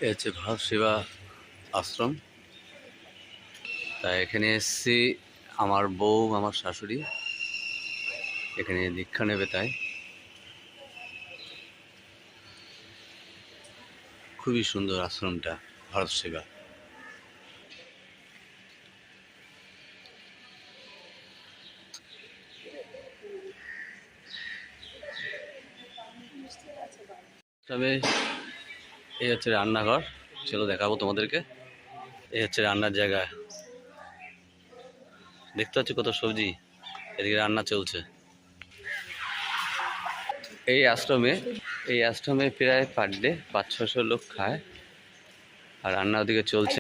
এ হচ্ছে ভারত সেবা আশ্রম। তাই এখানে এসেছি, আমার বউ আমার শাশুড়ি এখানে দীক্ষা নেবে। তাই খুবই সুন্দর আশ্রমটা, ভারত সেবা। তবে এই হচ্ছে রান্নাঘর, চলো দেখাবো তোমাদেরকে। এই হচ্ছে রান্নার জায়গা, দেখতে পাচ্ছ কত সবজি, এদিকে রান্না চলছে। এই আশ্রমে প্রায় পার ডে 500-600 লোক খায়, আর রান্না ওদিকে চলছে।